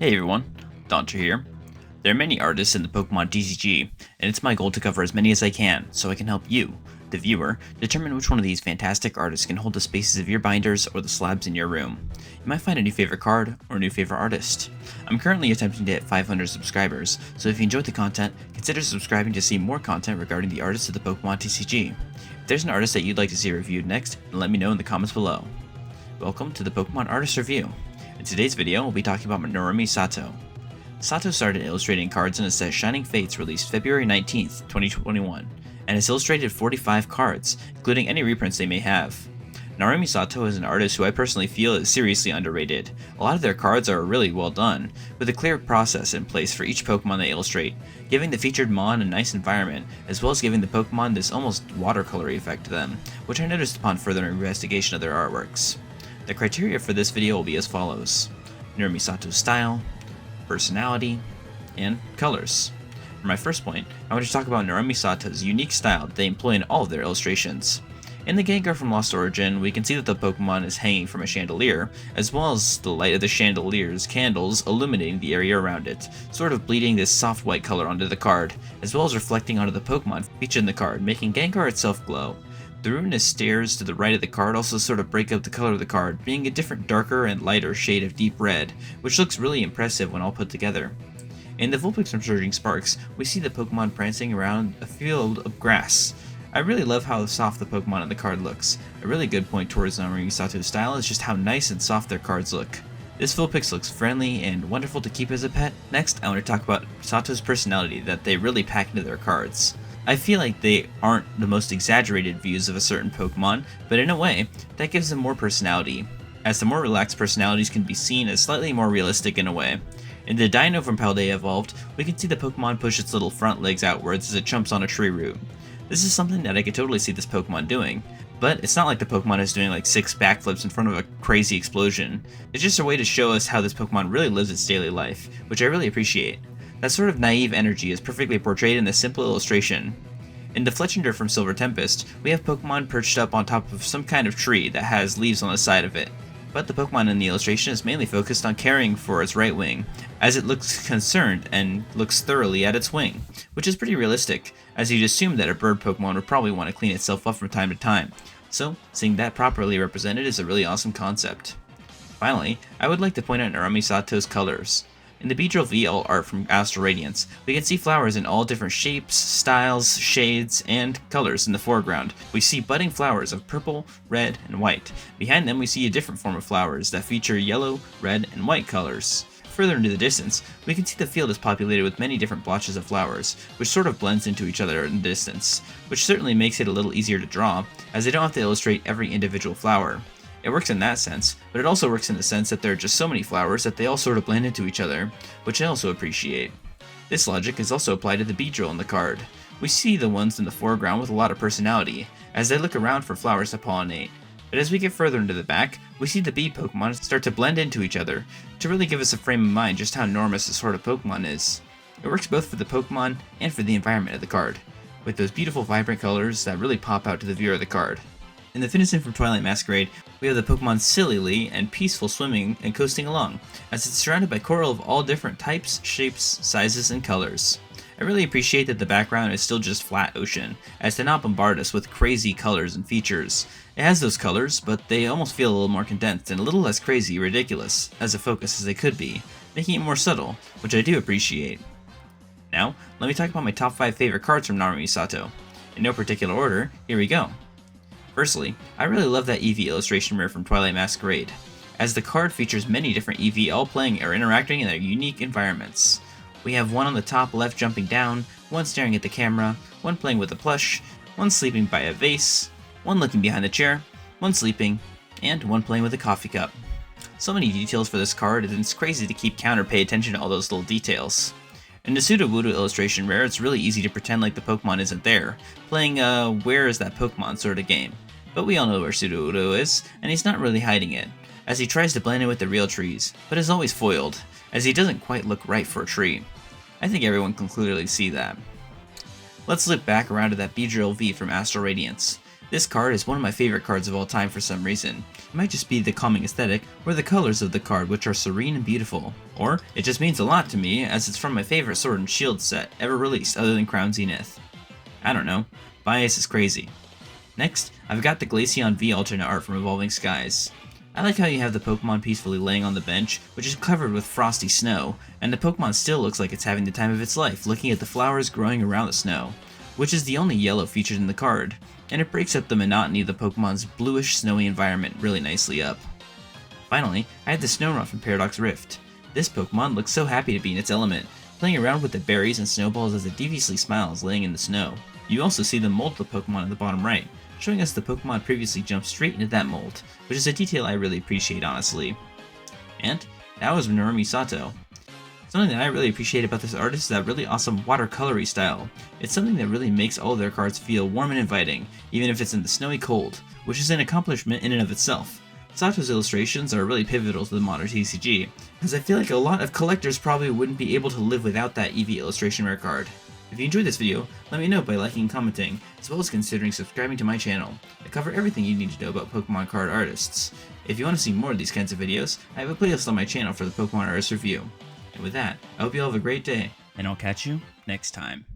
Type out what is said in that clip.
Hey everyone, Daunter here. There are many artists in the Pokemon TCG, and it's my goal to cover as many as I can so I can help you, the viewer, determine which one of these fantastic artists can hold the spaces of your binders or the slabs in your room. You might find a new favorite card or a new favorite artist. I'm currently attempting to hit 500 subscribers, so if you enjoyed the content, consider subscribing to see more content regarding the artists of the Pokemon TCG. If there's an artist that you'd like to see reviewed next, then let me know in the comments below. Welcome to the Pokemon Artist Review. In today's video, we'll be talking about Narumi Sato. Sato started illustrating cards in his set Shining Fates released February 19th, 2021, and has illustrated 45 cards, including any reprints they may have. Narumi Sato is an artist who I personally feel is seriously underrated. A lot of their cards are really well done, with a clear process in place for each Pokemon they illustrate, giving the featured Mon a nice environment, as well as giving the Pokemon this almost watercolor effect to them, which I noticed upon further investigation of their artworks. The criteria for this video will be as follows: Narumi Sato's style, personality, and colors. For my first point, I want to talk about Narumi Sato's unique style that they employ in all of their illustrations. In the Gengar from Lost Origin, we can see that the Pokemon is hanging from a chandelier, as well as the light of the chandelier's candles illuminating the area around it, sort of bleeding this soft white color onto the card, as well as reflecting onto the Pokemon featured in the card, making Gengar itself glow. The ruinous stairs to the right of the card also sort of break up the color of the card, being a different darker and lighter shade of deep red, which looks really impressive when all put together. In the Vulpix from Surging Sparks, we see the Pokemon prancing around a field of grass. I really love how soft the Pokemon on the card looks. A really good point towards Narumi Sato's style is just how nice and soft their cards look. This Vulpix looks friendly and wonderful to keep as a pet. Next, I want to talk about Sato's personality that they really pack into their cards. I feel like they aren't the most exaggerated views of a certain Pokemon, but in a way, that gives them more personality, as the more relaxed personalities can be seen as slightly more realistic in a way. In the Dino from Paldea Evolved, we can see the Pokemon push its little front legs outwards as it jumps on a tree root. This is something that I could totally see this Pokemon doing, but it's not like the Pokemon is doing like 6 backflips in front of a crazy explosion. It's just a way to show us how this Pokemon really lives its daily life, which I really appreciate. That sort of naive energy is perfectly portrayed in this simple illustration. In the Fletchinder from Silver Tempest, we have Pokemon perched up on top of some kind of tree that has leaves on the side of it, but the Pokemon in the illustration is mainly focused on caring for its right wing, as it looks concerned and looks thoroughly at its wing, which is pretty realistic, as you'd assume that a bird Pokemon would probably want to clean itself up from time to time, so seeing that properly represented is a really awesome concept. Finally, I would like to point out Narumi Sato's colors. In the Beedrill VL art from Astral Radiance, we can see flowers in all different shapes, styles, shades, and colors in the foreground. We see budding flowers of purple, red, and white. Behind them we see a different form of flowers that feature yellow, red, and white colors. Further into the distance, we can see the field is populated with many different blotches of flowers, which sort of blends into each other in the distance, which certainly makes it a little easier to draw, as they don't have to illustrate every individual flower. It works in that sense, but it also works in the sense that there are just so many flowers that they all sort of blend into each other, which I also appreciate. This logic is also applied to the Beedrill in the card. We see the ones in the foreground with a lot of personality, as they look around for flowers to pollinate. But as we get further into the back, we see the bee Pokemon start to blend into each other, to really give us a frame of mind just how enormous this sort of Pokemon is. It works both for the Pokemon and for the environment of the card, with those beautiful vibrant colors that really pop out to the viewer of the card. In the Finnison from Twilight Masquerade, we have the Pokemon Silly and peaceful swimming and coasting along, as it's surrounded by coral of all different types, shapes, sizes, and colors. I really appreciate that the background is still just flat ocean, as to not bombard us with crazy colors and features. It has those colors, but they almost feel a little more condensed and a little less crazy ridiculous as a focus as they could be, making it more subtle, which I do appreciate. Now, let me talk about my top 5 favorite cards from Narumi Sato. In no particular order, here we go. Firstly, I really love that Eevee illustration rare from Twilight Masquerade, as the card features many different Eevee all playing or interacting in their unique environments. We have one on the top left jumping down, one staring at the camera, one playing with a plush, one sleeping by a vase, one looking behind the chair, one sleeping, and one playing with a coffee cup. So many details for this card, and it's crazy to keep count or pay attention to all those little details. In the Sudowoodo illustration rare, it's really easy to pretend like the Pokemon isn't there, playing a where is that Pokemon sort of game. But we all know where Sudowoodo is, and he's not really hiding it, as he tries to blend in with the real trees, but is always foiled, as he doesn't quite look right for a tree. I think everyone can clearly see that. Let's loop back around to that Beedrill V from Astral Radiance. This card is one of my favorite cards of all time for some reason. It might just be the calming aesthetic, or the colors of the card which are serene and beautiful. Or, it just means a lot to me as it's from my favorite Sword and Shield set ever released other than Crown Zenith. I don't know, bias is crazy. Next, I've got the Glaceon V alternate art from Evolving Skies. I like how you have the Pokemon peacefully laying on the bench, which is covered with frosty snow, and the Pokemon still looks like it's having the time of its life looking at the flowers growing around the snow, which is the only yellow featured in the card, and it breaks up the monotony of the Pokemon's bluish snowy environment really nicely up. Finally, I have the Snorunt from Paradox Rift. This Pokemon looks so happy to be in its element, playing around with the berries and snowballs as it deviously smiles laying in the snow. You also see the mold of the Pokemon in the bottom right, showing us the Pokemon previously jumped straight into that mold, which is a detail I really appreciate honestly. And that was Narumi Sato. Something that I really appreciate about this artist is that really awesome watercolory style. It's something that really makes all of their cards feel warm and inviting, even if it's in the snowy cold, which is an accomplishment in and of itself. Sato's illustrations are really pivotal to the modern TCG, because I feel like a lot of collectors probably wouldn't be able to live without that Eevee illustration rare card. If you enjoyed this video, let me know by liking and commenting, as well as considering subscribing to my channel. I cover everything you need to know about Pokemon card artists. If you want to see more of these kinds of videos, I have a playlist on my channel for the Pokemon Artist Review. And with that, I hope you all have a great day, and I'll catch you next time.